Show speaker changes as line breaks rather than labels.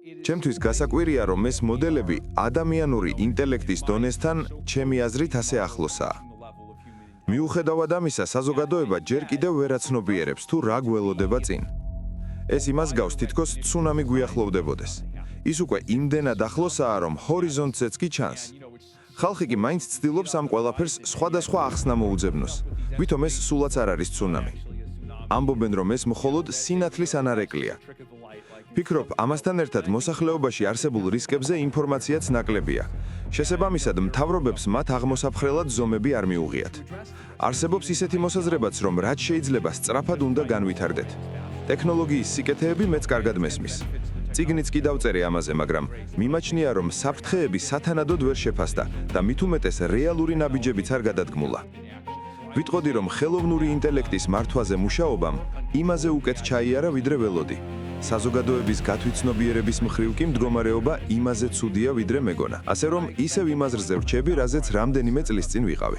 ჩემთვის გასაკვირია, რომ ეს მოდელები ადამიანური ინტელექტის დონესთან ჩემი აზრით ასე ახლოსაა. მიუხედავად ამისა, საზოგადოება ჯერ კიდევ ვერ აცნობიერებს თუ რა გველოდება წინ. ეს იმას გავს, თითქოს ცუნამი გვიახლოვდებოდეს. ის უკვე იმდენად ახლოსაა, რომ ჰორიზონტზეც კი ჩანს. ხალხი კი მაინც ცდილობს ამ ყველაფერს სხვადასხვა ახსნა მოუძებნოს. ვითომ ეს სულაც არ არის ცუნამი. ამბობენ, რომ ეს მხოლოდ სინათლის ანარეკლია. ფიქრობ, ამასთან ერთად მოსახლეობაში არსებულ რისკებზე ინფორმაციაც ნაკლებია. შესაბამისად, მთავრობებს მათ აღმოსაფხრელად ზომები არ მიუღიათ. არსებობს ისეთი მოსაზრებაც, რომ რაც შეიძლება სწრაფად უნდა განვითარდეთ. ტექნოლოგიის სიკეთეები მეც კარგად მესმის. წიგნიც კი დავწერე ამაზე, მაგრამ მიმაჩნია, რომ საფრთხეები სათანადოდ ვერ შეფასდა და მით უმეტეს რეალური ნაბიჯებიც არ გადადგმულა. ვიტყოდი, რომ ხელოვნური ინტელექტის მართვაზე მუშაობამ იმაზე უკეთ ჩაიარა, ვიდრე ველოდი. საზოგადოების გათვითცნობიერების მხრივ კი მდგომარეობა იმაზე ცუდია, ვიდრე მეგონა. ასე რომ ისევ იმ აზრზე ვრჩები, რაზეც რამდენიმე წლის წინ ვიყავი.